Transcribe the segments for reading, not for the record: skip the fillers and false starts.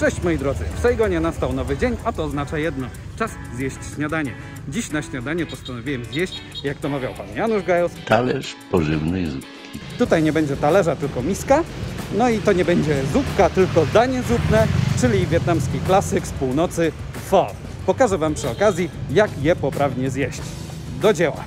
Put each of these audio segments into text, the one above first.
Cześć moi drodzy, w Saigonie nastał nowy dzień, a to oznacza jedno. Czas zjeść śniadanie. Dziś na śniadanie postanowiłem zjeść, jak to mawiał pan Janusz Gajos, talerz pożywnej zupki. Tutaj nie będzie talerza, tylko miska. No i to nie będzie zupka, tylko danie zupne, czyli wietnamski klasyk z północy pho. Pokażę wam przy okazji, jak je poprawnie zjeść. Do dzieła!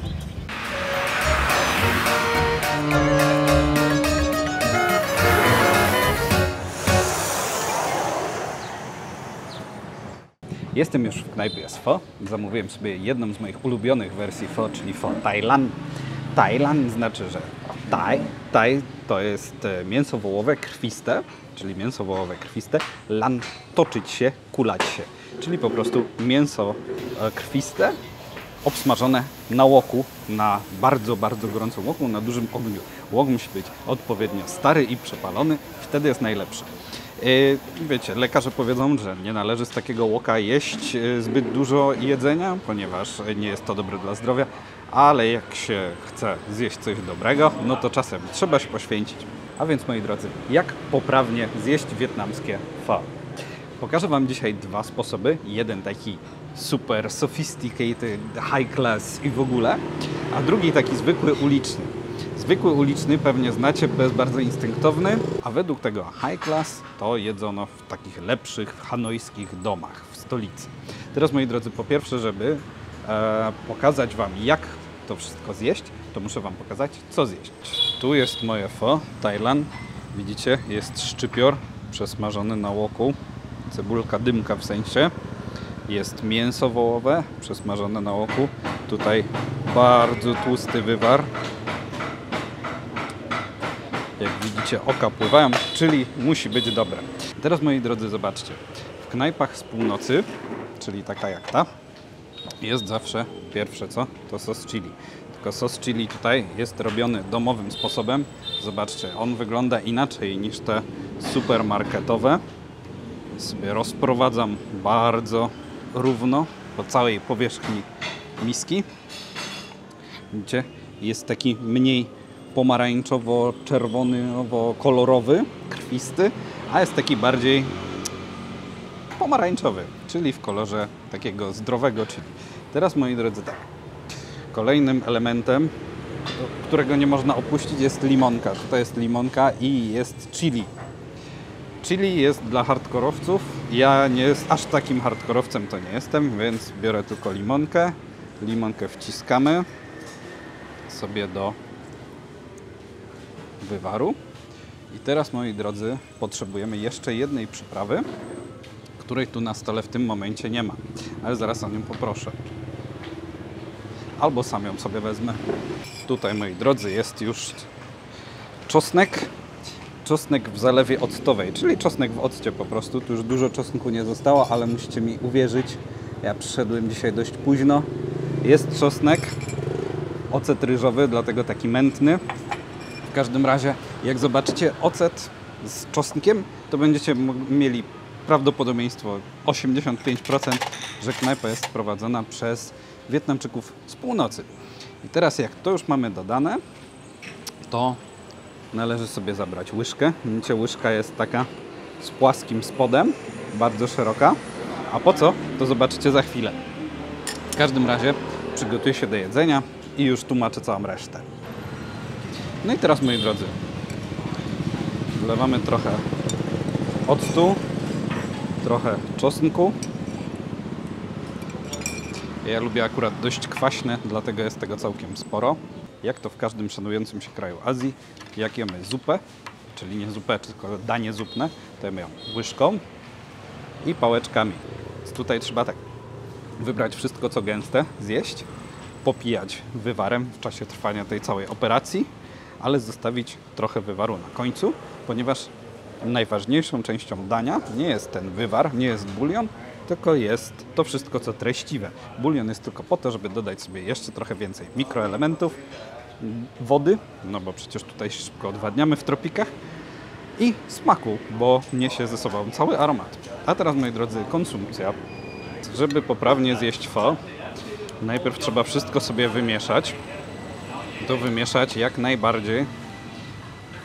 Jestem już w knajpie z pho. Zamówiłem sobie jedną z moich ulubionych wersji pho, czyli pho Thailand. Thailand znaczy, że Thai to jest mięso wołowe krwiste, czyli mięso wołowe krwiste. Lan toczyć się, kulać się, czyli po prostu mięso krwiste, obsmażone na łoku, na bardzo, bardzo gorącym łoku, na dużym ogniu. Łok musi być odpowiednio stary i przepalony, wtedy jest najlepszy. Wiecie, lekarze powiedzą, że nie należy z takiego łoka jeść zbyt dużo jedzenia, ponieważ nie jest to dobre dla zdrowia, ale jak się chce zjeść coś dobrego, no to czasem trzeba się poświęcić. A więc moi drodzy, jak poprawnie zjeść wietnamskie pho? Pokażę wam dzisiaj dwa sposoby. Jeden taki super sophisticated, high class i w ogóle, a drugi taki zwykły uliczny. Zwykły uliczny pewnie znacie, bez bardzo instynktowny, a według tego high class to jedzono w takich lepszych hanojskich domach w stolicy. Teraz moi drodzy, po pierwsze, żeby pokazać wam, jak to wszystko zjeść, to muszę wam pokazać, co zjeść. Tu jest moje pho Thailand. Widzicie, jest szczypior przesmażony na łoku, cebulka dymka w sensie. Jest mięso wołowe przesmażone na łoku. Tutaj bardzo tłusty wywar. Jak widzicie, oka pływają, czyli musi być dobre. Teraz moi drodzy, zobaczcie. W knajpach z północy, czyli taka jak ta, jest zawsze pierwsze co? To sos chili. Tylko sos chili tutaj jest robiony domowym sposobem. Zobaczcie, on wygląda inaczej niż te supermarketowe. Sobie rozprowadzam bardzo równo po całej powierzchni miski. Widzicie? Jest taki mniej pomarańczowo-czerwonowo-kolorowy, krwisty, a jest taki bardziej pomarańczowy, czyli w kolorze takiego zdrowego chili. Teraz moi drodzy, tak. Kolejnym elementem, którego nie można opuścić, jest limonka. Tutaj jest limonka i jest chili. Chili jest dla hardkorowców. Ja nie jest aż takim hardkorowcem to nie jestem, więc biorę tylko limonkę. Limonkę wciskamy sobie do wywaru. I teraz, moi drodzy, potrzebujemy jeszcze jednej przyprawy, której tu na stole w tym momencie nie ma, ale zaraz o nią poproszę. Albo sam ją sobie wezmę. Tutaj, moi drodzy, jest już czosnek. Czosnek w zalewie octowej, czyli czosnek w occie po prostu. Tu już dużo czosnku nie zostało, ale musicie mi uwierzyć, ja przyszedłem dzisiaj dość późno. Jest czosnek, ocet ryżowy, dlatego taki mętny. W każdym razie, jak zobaczycie ocet z czosnkiem, to będziecie mieli prawdopodobieństwo 85%, że knajpa jest prowadzona przez Wietnamczyków z północy. I teraz jak to już mamy dodane, to należy sobie zabrać łyżkę. Widzicie, łyżka jest taka z płaskim spodem, bardzo szeroka. A po co? To zobaczycie za chwilę. W każdym razie przygotuję się do jedzenia i już tłumaczę całą resztę. No i teraz, moi drodzy, wlewamy trochę octu, trochę czosnku. Ja lubię akurat dość kwaśne, dlatego jest tego całkiem sporo. Jak to w każdym szanującym się kraju Azji, jak jemy zupę, czyli nie zupę, tylko danie zupne, to jemy ją łyżką i pałeczkami. Więc tutaj trzeba tak wybrać wszystko, co gęste, zjeść, popijać wywarem w czasie trwania tej całej operacji, ale zostawić trochę wywaru na końcu, ponieważ najważniejszą częścią dania nie jest ten wywar, nie jest bulion, tylko jest to wszystko, co treściwe. Bulion jest tylko po to, żeby dodać sobie jeszcze trochę więcej mikroelementów, wody, no bo przecież tutaj szybko odwadniamy w tropikach, i smaku, bo niesie ze sobą cały aromat. A teraz, moi drodzy, konsumpcja. Żeby poprawnie zjeść pho, najpierw trzeba wszystko sobie wymieszać. To wymieszać jak najbardziej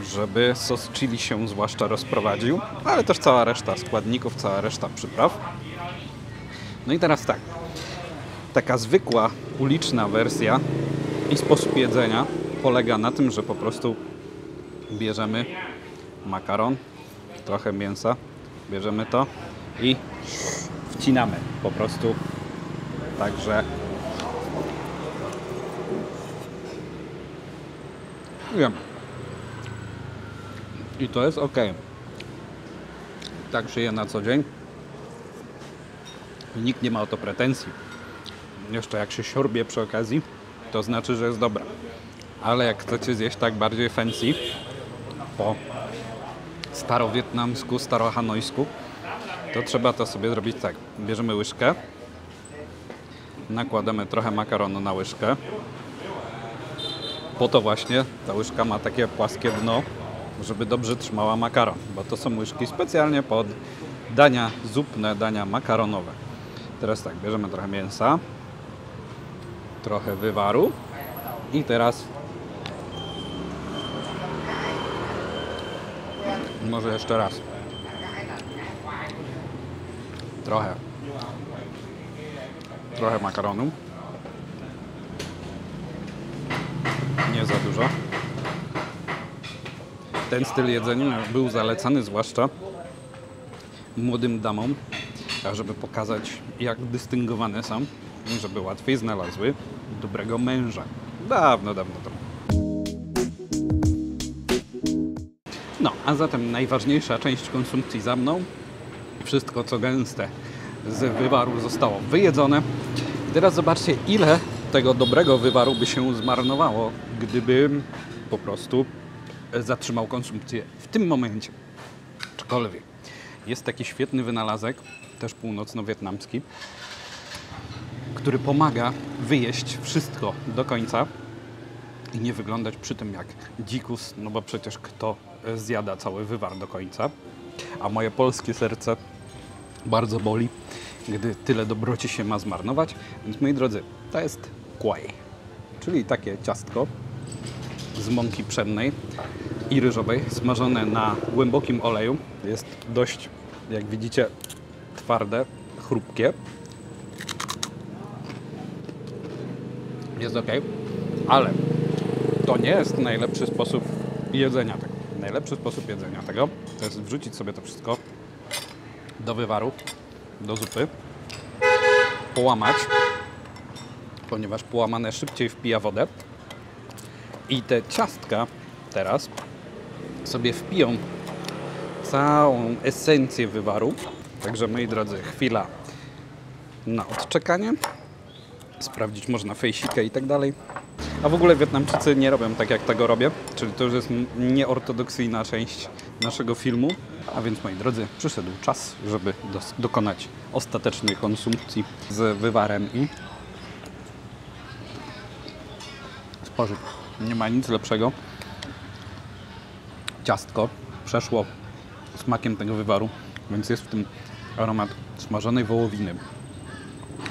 żeby sos chili się zwłaszcza rozprowadził, ale też cała reszta składników, cała reszta przypraw. No i teraz tak, taka zwykła, uliczna wersja i sposób jedzenia polega na tym, że po prostu bierzemy makaron, trochę mięsa, bierzemy to i wcinamy po prostu. Także wiem. I to jest ok. Tak się je na co dzień. Nikt nie ma o to pretensji. Jeszcze jak się siorbie przy okazji, to znaczy, że jest dobra. Ale jak chcecie zjeść tak bardziej fancy, po starowietnamsku, starohanojsku, to trzeba to sobie zrobić tak. Bierzemy łyżkę, nakładamy trochę makaronu na łyżkę. Po to właśnie ta łyżka ma takie płaskie dno, żeby dobrze trzymała makaron, bo to są łyżki specjalnie pod dania zupne, dania makaronowe. Teraz tak, bierzemy trochę mięsa, trochę wywaru i teraz może jeszcze raz trochę makaronu, nie za dużo. Ten styl jedzenia był zalecany zwłaszcza młodym damom, żeby pokazać, jak dystyngowane są i żeby łatwiej znalazły dobrego męża. Dawno temu. No, a zatem najważniejsza część konsumpcji za mną. Wszystko, co gęste z wywaru zostało wyjedzone. I teraz zobaczcie, ile tego dobrego wywaru by się zmarnowało, gdybym po prostu zatrzymał konsumpcję w tym momencie. Aczkolwiek jest taki świetny wynalazek, też północno-wietnamski, który pomaga wyjeść wszystko do końca i nie wyglądać przy tym jak dzikus, no bo przecież kto zjada cały wywar do końca. A moje polskie serce bardzo boli, gdy tyle dobroci się ma zmarnować. Więc moi drodzy, to jest kuaj, czyli takie ciastko z mąki pszennej i ryżowej, smażone na głębokim oleju. Jest dość, jak widzicie, twarde, chrupkie. Jest ok, ale to nie jest najlepszy sposób jedzenia tego. Najlepszy sposób jedzenia tego to jest wrzucić sobie to wszystko do wywaru, do zupy, połamać, ponieważ połamane szybciej wpija wodę i te ciastka teraz sobie wpiją całą esencję wywaru. Także moi drodzy, chwila na odczekanie. Sprawdzić można fejsikę i tak dalej. A w ogóle Wietnamczycy nie robią tak, jak tego robię, czyli to już jest nieortodoksyjna część naszego filmu. A więc, moi drodzy, przyszedł czas, żeby dokonać ostatecznej konsumpcji z wywarem i spożyć. Nie ma nic lepszego. Ciastko przeszło smakiem tego wywaru, więc jest w tym aromat smażonej wołowiny.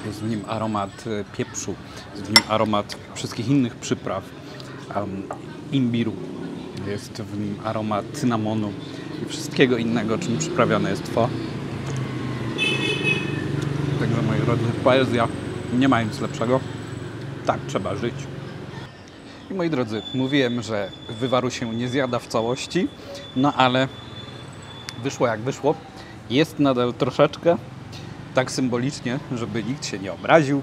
Jest w nim aromat pieprzu, jest w nim aromat wszystkich innych przypraw, imbiru, jest w nim aromat cynamonu i wszystkiego innego, czym przyprawiane jest pho. Także, moi drodzy, poezja, nie ma nic lepszego. Tak trzeba żyć. I moi drodzy, mówiłem, że wywaru się nie zjada w całości, no ale wyszło jak wyszło. Jest nadal troszeczkę, tak symbolicznie, żeby nikt się nie obraził,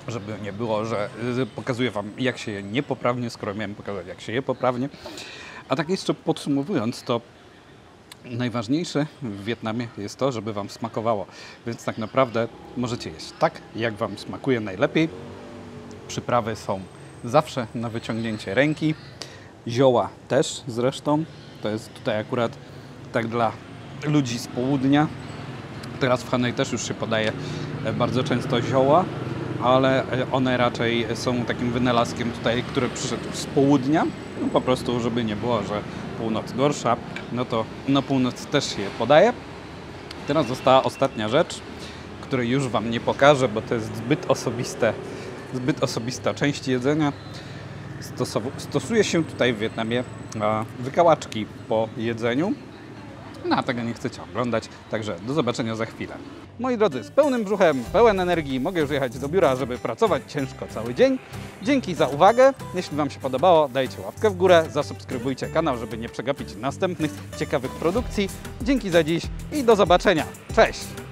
żeby nie było, że pokazuję Wam, jak się je niepoprawnie, skoro miałem pokazać, jak się je poprawnie. A tak jeszcze podsumowując, to najważniejsze w Wietnamie jest to, żeby Wam smakowało. Więc tak naprawdę możecie jeść tak, jak Wam smakuje najlepiej. Przyprawy są zawsze na wyciągnięcie ręki. Zioła też zresztą. To jest tutaj akurat tak dla ludzi z południa. Teraz w Hanoi też już się podaje bardzo często zioła, ale one raczej są takim wynalazkiem tutaj, który przyszedł z południa. No po prostu, żeby nie było, że północ gorsza, no to na północ też się podaje. Teraz została ostatnia rzecz, której już Wam nie pokażę, bo to jest zbyt osobista część jedzenia. Stosuje się tutaj w Wietnamie wykałaczki po jedzeniu. No, a tego nie chcecie oglądać, także do zobaczenia za chwilę. Moi drodzy, z pełnym brzuchem, pełen energii mogę już jechać do biura, żeby pracować ciężko cały dzień. Dzięki za uwagę. Jeśli Wam się podobało, dajcie łapkę w górę, zasubskrybujcie kanał, żeby nie przegapić następnych ciekawych produkcji. Dzięki za dziś i do zobaczenia. Cześć!